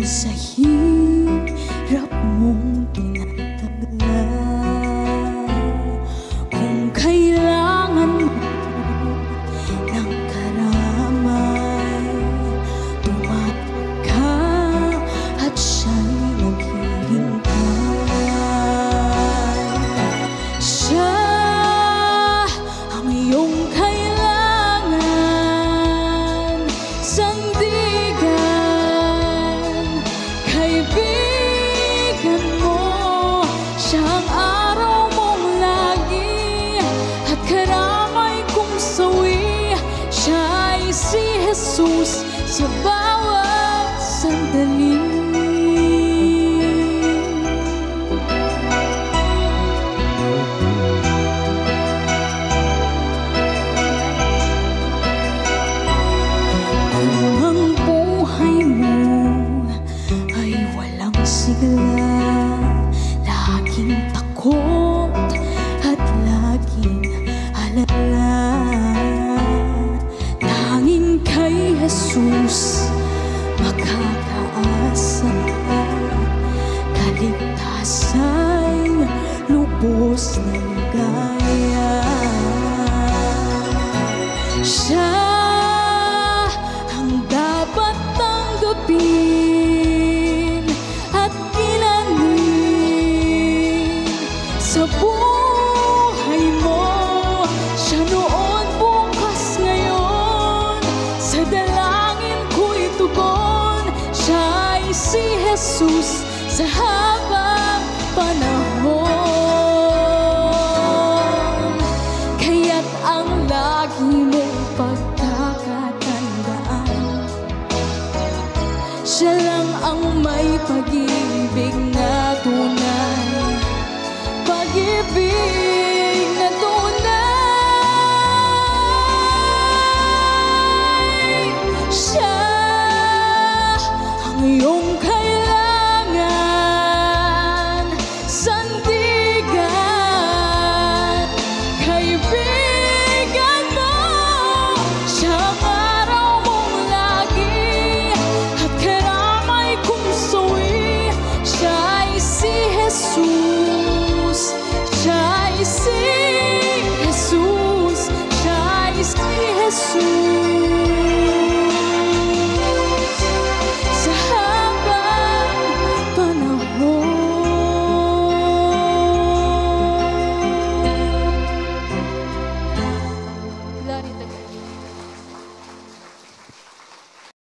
sa hirap mong tinatagla. Kung kailangan mo ng karamay, tumawag ka at siya'y naghihintay. Siya ang iyong kailangan, sandigan, kaibigan mo. Siya ang araw mong lagi at karamay kong sawi. Siya ay si Jesus sa bawat sandali. Kung ang buhay mo ay walang sigla, laging takot at laging alala, tanging kay Jesus makakaasa. Kaligtasan lubos na ligaya. Siya ang dapat tanggapin at kilalanin sa buhay mo. Siya noon, bukas, ngayon, sa dalangin ko'y tugon. Siya ay si Jesus sa habang panahon. Kaya't ang lagi mong pagkakatandaan, siya lang ang may pag-ibig na